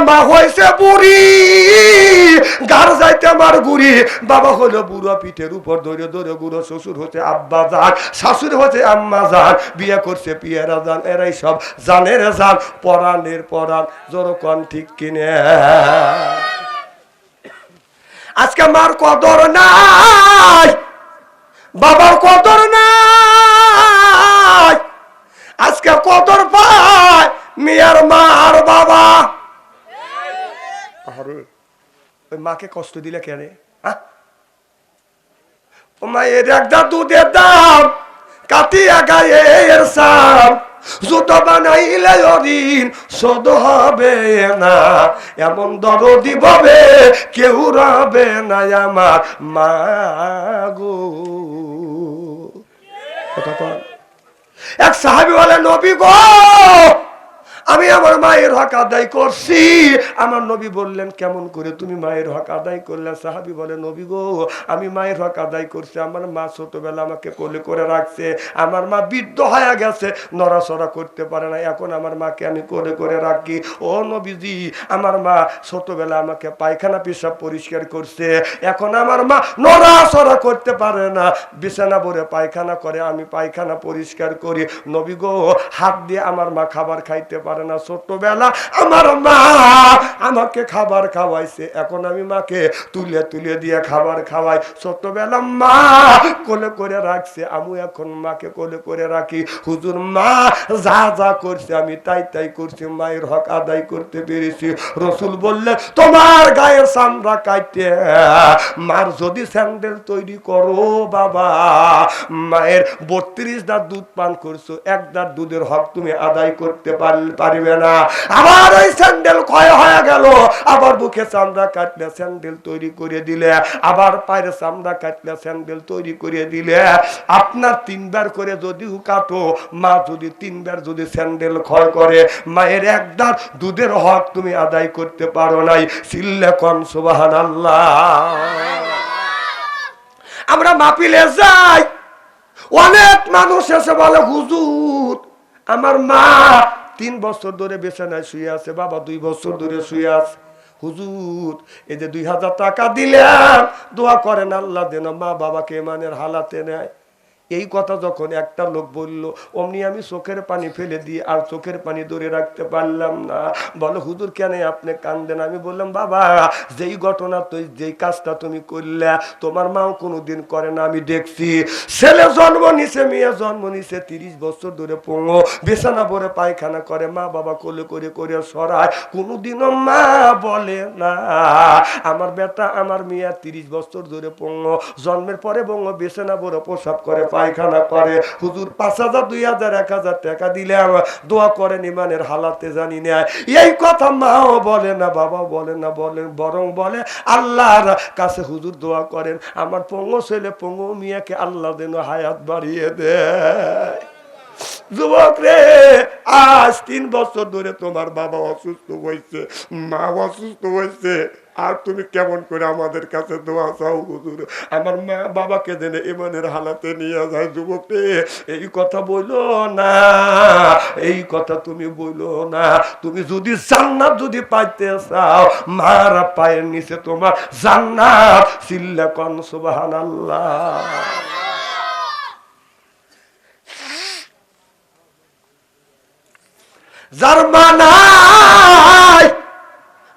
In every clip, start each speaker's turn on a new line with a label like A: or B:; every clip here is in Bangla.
A: মা হয়েছে বুড়ি, গার যাইতে আমার গুড়ি। বাবা হলো বুড়ো, পিঠের উপর ধরে ধরে গুড়ো। শ্বশুর হচ্ছে আব্বা জান, শাশুড়ি হচ্ছে আম্মা জান, বিয়ে করছে পিয়ারা জান। এরাই সব জানের জান, পরাণের পরাণ। জোরকন ঠিক কিনে? আজকে মার কদর নাই, বাবার কদর নাই। আজকে কদর পায় মেয়ের মা আর বাবা। ওই মাকে কষ্ট দিলে কেন? মায়ের একটা দুধের দাম, কাটিয়া গায়ে এর সাম। জুতো বানাইলে ঋণ শোধ হবে না, এমন দরদি ভাবে কেউ রবে না আমার মা গো। কথা কন। এক সাহাবী বলে, নবী গো, আমি আমার মায়ের হক আদায় করছি। আমার নবী বললেন, কেমন করে তুমি মায়ের হক আদায় করলে? সাহাবী বলে, নবী গো, আমি মায়ের হক আদায় করছি। আমার মা ছোটবেলা আমাকে কোলে করে রাখছে, আমার মা বৃদ্ধ হয়ে গেছে, নড়াচড়া করতে পারে না, এখন আমার মাকে আমি কোলে করে রাখি। ও নবীজি, আমার মা ছোটবেলা আমাকে পায়খানা পেশাব পরিষ্কার করছে, এখন আমার মা নড়াচড়া করতে পারে না, বিছানা ভরে পায়খানা করে, আমি পায়খানা পরিষ্কার করি। নবী গো, হাত দিয়ে আমার মা খাবার খাইতে পারে না, ছোটবেলা আমার মা আমাকে খাবার খাওয়াইছে, এখন আমি মাকে তুলে তুলে দিয়ে খাবার খাওয়াই। ছোটবেলা মা কোলে করে রাখছে, আমি এখন মাকে কোলে করে রাখি। হুজুর, মা যা যা করছে আমি তাই তাই করছি, মায়ের হক আদায় করতে পেরেছি। রসুল বললে, তোমার গায়ের চামড়া কাটতে মার যদি স্যান্ডেল তৈরি করো বাবা, মায়ের 32 দাঁত দুধ পান করছো, এক দাঁত দুধের হক তুমি আদায় করতে পারবে না। আবার ওই স্যান্ডেল ক্ষয় হয়ে গেল, আবার বুকে চামড়া কাটলে স্যান্ডেল তৈরি করে দিলে, আবার পায়ের চামড়া কাটলে স্যান্ডেল তৈরি করে দিলে। আপনার 3 বার করে যদিও কাটো, মা যদি 3 বার যদি স্যান্ডেল ক্ষয় করে, মায়ের এক দাঁত দুধের হক তুমি আদায় করতে পারো নাই। চিল্লে কোন সুবহানাল্লাহ। আমরা মাহফিলে যাই, অনেক মানুষ এসে বলে, হুজুর আমার মা 3 বছর ধরে বিছানায় শুয়ে আছে, বাবা 2 বছর ধরে শুয়ে আছে। হুজুর, এই যে 2000 টাকা দিলাম, দোয়া করেন আল্লাহ যেন মা বাবাকে ইমানের হালাতে নেয়। এই কথা যখন একটা লোক বলল, অমনি আমি চোখের পানি ফেলে দিয়ে আর চোখের পানি ধরে রাখতে পারলাম না। বলো, হুজুর কেন আপনি কান্দেন? আমি বললাম, বাবা যেই ঘটনা, যেই কাজটা তুমি করলে, তোমার মাও কোনোদিন করে না, আমি দেখছি। ছেলে জন্ম নিছে, মেয়ে জন্ম নিছে, 30 বছর ধরে পঙ্গো, বিছানা ভরে পায়খানা করে, মা বাবা কোলে করে করে সরায়, কোনোদিনও মা বলে না আমার বেটা আমার মেয়ে 30 বছর ধরে পঙ্গো, জন্মের পরে পঙ্গো, বিছানা ভরে প্রসাব করে, পায়খানা করে। হুজুর 5000 2000 1000 টাকা দিলে আমার দোয়া করেন ইমানের হালাতে জানি না। এই কথা মাও বলে না, বাবা বলে না, বলেন বরং বলে আল্লাহর কাছে হুজুর দোয়া করেন আমার পঙ্গো ছেলে পঙ্গো মিয়াকে আল্লাহ যেন হায়াত বাড়িয়ে দেয়। যুবক রে, আজ 3 বছর ধরে তোমার বাবা অসুস্থ হয়েছে, মা অসুস্থ হয়েছে, আর তুমি কেমন করে আমাদের কাছে দোয়া চাও? হুজুর আমার মা বাবাকে জেনে ইমানের হালাতে নিয়ে যায়। যুবক রে, এই কথা বইলো না, এই কথা তুমি বইলো না। তুমি যদি জান্নাত যদি পাইতে চাও, মার পায়ের নিচে তোমার জান্নাত। চিল্লা কোন সুবহানাল্লাহ। যার মা নাই,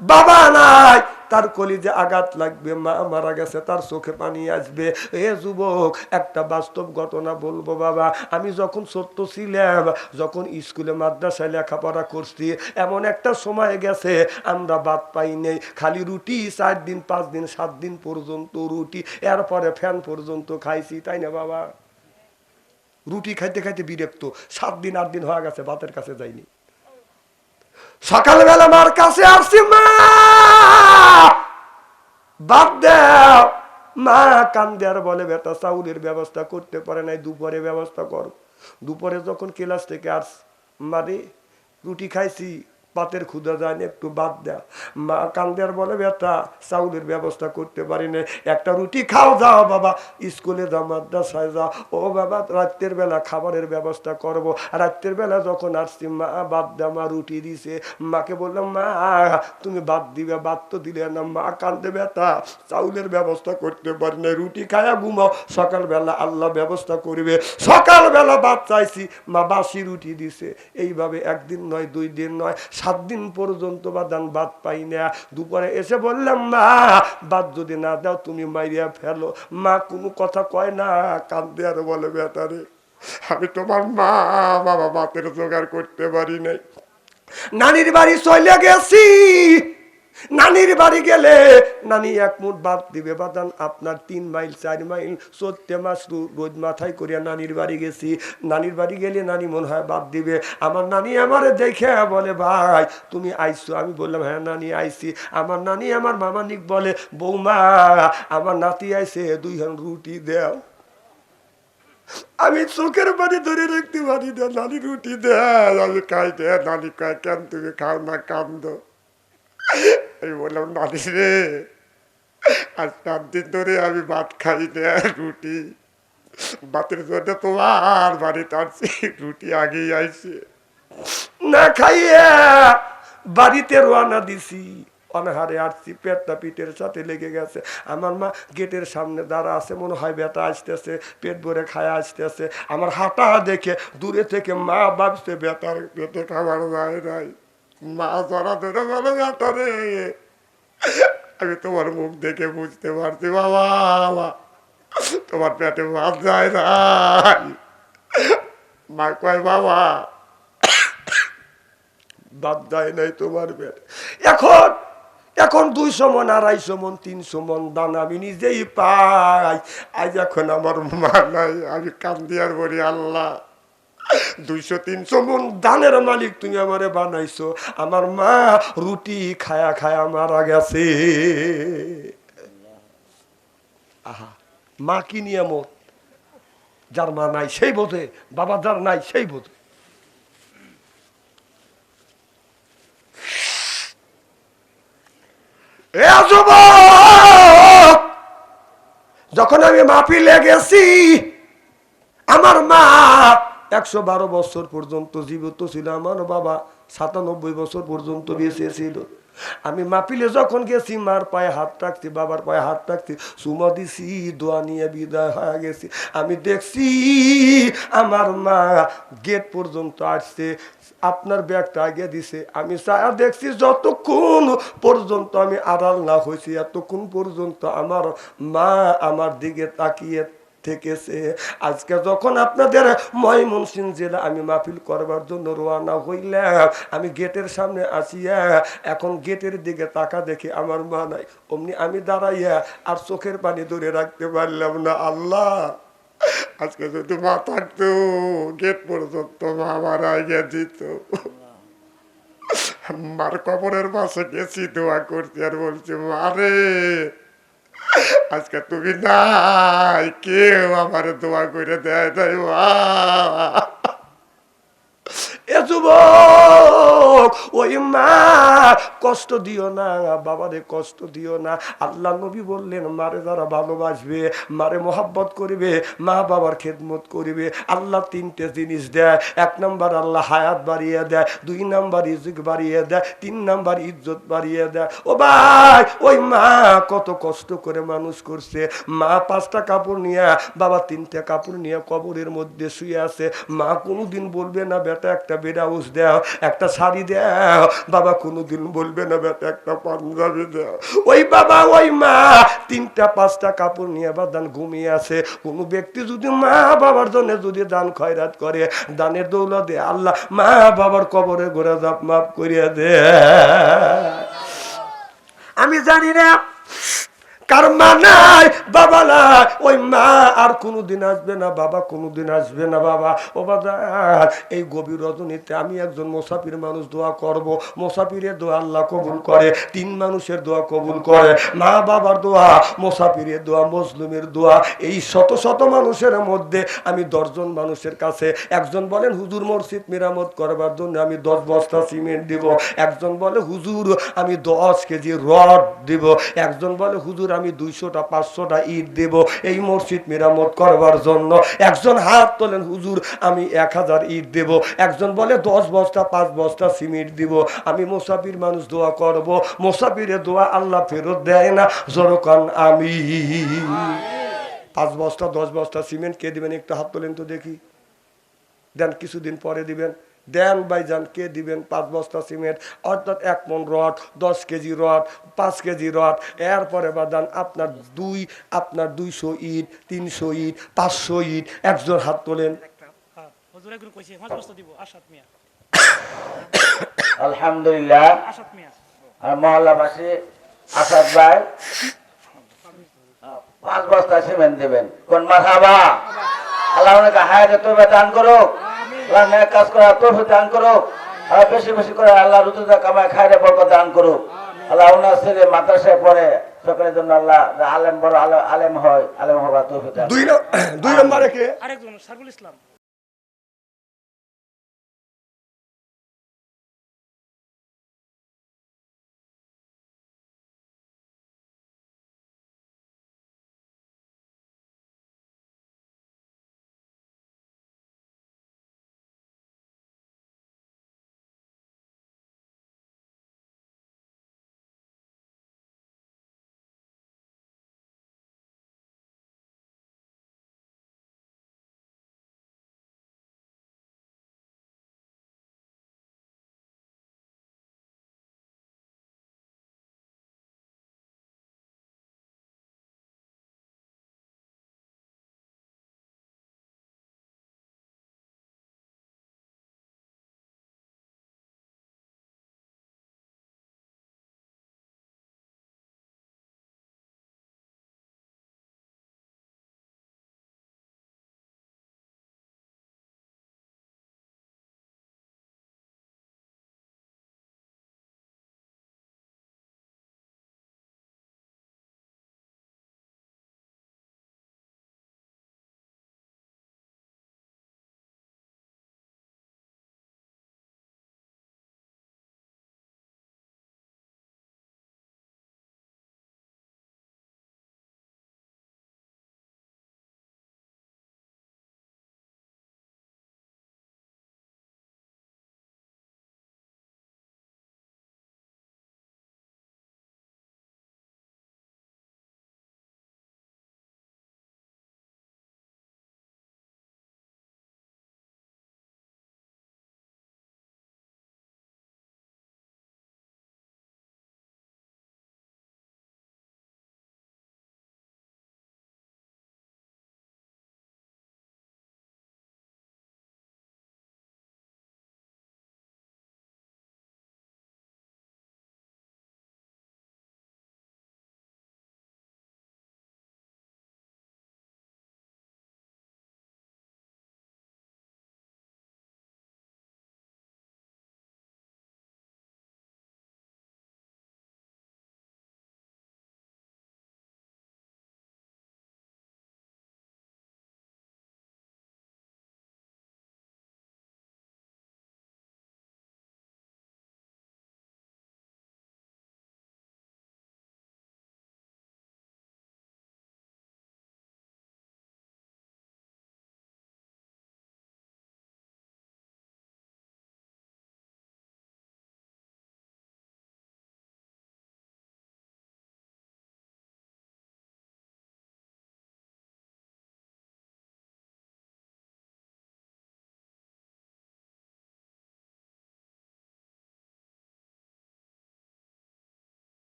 A: বাবা নাই, তার কলিজে আঘাত লাগবে, মা মারা গেছে, তার চোখে পানি আসবে। এ যুবক, একটা বাস্তব ঘটনা বলবো বাবা। আমি যখন ছোট্ট ছিলাম, যখন স্কুলে মাদ্রাসায় লেখাপড়া করছি, এমন একটা সময় গেছে আমরা ভাত পাই নেই, খালি রুটি 4 দিন 5 দিন 7 দিন পর্যন্ত রুটি, এরপরে ফ্যান পর্যন্ত খাইছি, তাই না বাবা? রুটি খাইতে খাইতে বিরক্ত, 7 দিন 8 দিন হয়ে গেছে ভাতের কাছে যাইনি। সকালবেলা মার কাছে আসছি, মা বাদ দাও। মা কান্দে আর বলে, বেটা চাউলের ব্যবস্থা করতে পারে নাই, দুপুরে ব্যবস্থা কর। দুপুরে যখন ক্লাস থেকে আস, মারে রুটি খাইছি, ভাতের ক্ষুধা যায় না, একটু ভাত দেও। মা কান্দে আর বলে বেটা চাউলের ব্যবস্থা করতে পারি না, একটা রুটি খাও, যাও বাবা স্কুলে যাও, মাদ্রাসায় যাও। ও বাবা রাত্রের বেলা খাবারের ব্যবস্থা করব। রাত্রের বেলা যখন আসছি মা ভাত দেও, মা রুটি দিছে। মাকে বললাম মা তুমি ভাত দিবে, ভাত তো দিলে না। মা কান্দে বেটা চাউলের ব্যবস্থা করতে পারি না, রুটি খায়া ঘুমাও, সকালবেলা আল্লাহ ব্যবস্থা করবে। সকালবেলা ভাত চাইছি, মা বাসি রুটি দিছে। এইভাবে একদিন নয়, 2 দিন নয়, 7 দিন পর্যন্ত বাদান ভাত পাই না। দুপুরে এসে বললাম মা ভাত যদি না দাও তুমি মাইরিয়া ফেলো। মা কোনো কথা কয় না, কান্দে আর বলে বেটারে আমি তোমার মা, বাবা ভাতের জোগাড় করতে পারি নাই। নানির বাড়ি চলে গেছি, নানির বাড়ি গেলে নানি 1 মুঠ ভাত দিবে বাদান। আপনার 3 মাইল 4 মাইল 14 মাস রোজ মাথায় করিয়া নানির বাড়ি গেছি। নানির বাড়ি গেলে নানি মনে হয় ভাত দিবে। আমার নানি আমারে দেখে বলে ভাই তুমি আইছো? আমি বললাম হ্যাঁ নানি আইছি। আমার নানি আমার মামানিক বলে বৌমা আমার নাতি আইছে, 2 হাঁড়ি রুটি দেও। আমি চোখের পানি ধরে রাখতে পারি না, নানি রুটি দেয়, আমি খাই দে। নানি কয় কেন তুমি খাও না, কান্দ। আমি বললাম নানি রে আজ 4 দিন ধরে আমি ভাত খাই না, রুটি ভাতের জন্য তোমার বাড়িতে আসছি, রুটি আগেই আইছে। না খাইয়া বাড়িতে রওনা দিছি, অনাহারে আসছি, পেটটা পিঠের সাথে লেগে গেছে। আমার মা গেটের সামনে দাঁড়া আছে, মনে হয় বেটা আসতেছে, পেট ভরে খায় আসতেছে। আমার হাঁটা দেখে দূরে থেকে মা ভাবছে বেটার পেটে খাবার যায় নাই। মা ধরা ধরে বলে বেটা রে আমি তোমার মুখ দেখে বুঝতে পারছি বাবা তোমার পেটে ভাত যায় নাই। মা কয় বাবা ভাত যায় নাই তোমার পেটে। এখন এখন 200 মন 250 মন 300 মন দান আমি নিজেই পাই। আজ এখন আমার মা নাই, আমি কান্দি আর বলি আল্লাহ 200-300 মন দানের মালিক তুমি আমারে বানাইছো, আমার মা রুটি খায়া খায়া মারা গেছে। আহা মা কি নিয়ামত, যার মা নাই সেই বোঝে, বাবা যার নাই সেই বোঝে। যখন আমি মাহফিলে গেছি আমার মা 112 বছর পর্যন্ত জীবিত ছিল, আমার বাবা 97 বছর পর্যন্ত বেঁচে ছিল। আমি মাহফিলে যখন গেছি মার পায়ে হাত রাখছি, বাবার পায়ে হাত রাখছি, চুমা দিছি, দোয়া নিয়ে বিদায় হয়ে গেছি। আমি দেখছি আমার মা গেট পর্যন্ত আসছে, আপনার ব্যাগটা আগে দিছে। আমি চায়া দেখছি যতক্ষণ পর্যন্ত আমি আড়াল না হয়েছি এতক্ষণ পর্যন্ত আমার মা আমার দিকে তাকিয়ে থেকেছে। আজকে যখন আপনাদের ময়মনসিংহ জেলা আমি মাহফিল করবার জন্য রওনা হইলাম, আমি গেটের সামনে আসিয়া এখন গেটের দিকে তাকা দেখি আমার মা নাই। অমনি আমি দাঁড়াইয়া আর চোখের পানি ধরে রাখতে পারলাম না। আল্লাহ আজকে যদি মা থাকতো গেট পর্যন্ত মা মারা গিয়ে দিত। মার কবরের পাশে গেছি, দোয়া করছি আর বলছি মারে আজকে তুমি নাই, কেউ আমার দোয়া করে দেয় নাই মা। এ যুবক ওই মা কষ্ট দিও না, বাবারে কষ্ট দিও না। আল্লাহ নবী বললেন মারে যারা ভালোবাসবে, মারে মোহাব্বত করবে, মা বাবার খেদমত করবে, আল্লাহ 3টে জিনিস দেয়। 1 নাম্বার আল্লাহ হায়াত বাড়িয়ে দেয়, 2 নাম্বার রিজিক বাড়িয়ে দেয়, 3 নাম্বার ইজ্জত বাড়িয়ে দেয়। ও ভাই ওই মা কত কষ্ট করে মানুষ করছে। মা 5টা কাপড় নিয়ে, বাবা 3টে কাপড় নিয়ে কবরের মধ্যে শুয়ে আছে। মা কোনোদিন বলবে না বেটা একটা ব্লাউজ দাও, একটা শাড়ি দাও, বাবা কোনোদিন বলবে না বেটা একটা পাঞ্জাবি দাও। ওই বাবা ওই মা 3টা 5টা কাপড় নিয়ে বাদান ঘুমিয়ে আছে। কোনো ব্যক্তি যদি মা বাবার জন্য যদি দান খয়রাত করে, দানের দৌলতে আল্লাহ মা বাবার কবরে গোড়া জাপ মাফ করিয়া দে। আমি জানি না কার মা নাই বাবা নাই, ওই মা আর কোনোদিন আসবে না, বাবা কোনোদিন আসবে না। বাবা ও বাবা, এই গভীর রজনীতে আমি একজন মুসাফির মানুষ দোয়া করব। মুসাফিরের দোয়া আল্লাহ কবুল করে, তিন মানুষের দোয়া কবুল করে, মা বাবার দোয়া, মুসাফিরের দোয়া, মজলুমের দোয়া। এই শত শত মানুষের মধ্যে আমি 10 জন মানুষের কাছে, একজন বলেন হুজুর মসজিদ মেরামত করবার জন্য আমি 10 বস্তা সিমেন্ট দিব, একজন বলে হুজুর আমি 10 কেজি রড দিব, একজন বলে হুজুর আমি 200টা 500টা ইট দেব এই মসজিদ মেরামত করবার জন্য, একজন হাত তোলেন হুজুর আমি 1000 ইট দেব, একজন বলে 10 বস্তা 5 বস্তা সিমেন্ট দিব। আমি মুসাফির মানুষ দোয়া করব, মুসাফিরের দোয়া আল্লাহ ফেরত দেয় না, জোরকান আমি। 5 বস্তা 10 বস্তা সিমেন্ট কে দিবেন একটু হাত তোলেন তো দেখি, দেন কিছুদিন পরে দিবেন, দেন ভাইজান কে দিবেন 5 বস্তা সিমেন্ট, অর্থাৎ 1 মণ rod, 10 KG rod, 5 KG rod. এরপরে বাদান আপনার 200 ইট, 300 ইট, 500 ইট, একজন হাত তোলেন।
B: আলহামদুলিল্লাহ। আর মহল্লাবাসী আসাদ ভাই 5 বস্তা সিমেন্ট দেবেন, কোন মারহাবা। আল্লাহ ওনাকে হায়াতে তৌবা দান করুক, আল্লাহ নেক কাজ করার তৌফিক দান করুক, আর বেশি বেশি করে আল্লাহ রুজিটা কামায় খায়রে বরকত দান করুক। আল্লাহ ওনার ছেলে মাদ্রাসায় পড়ে সকলের জন্য আল্লাহ আলেম বড় আলেম হয়, আলেম হবার তৌফিক দান।
A: 2 নম্বরে কে?
C: আরেকজন সারফুল ইসলাম।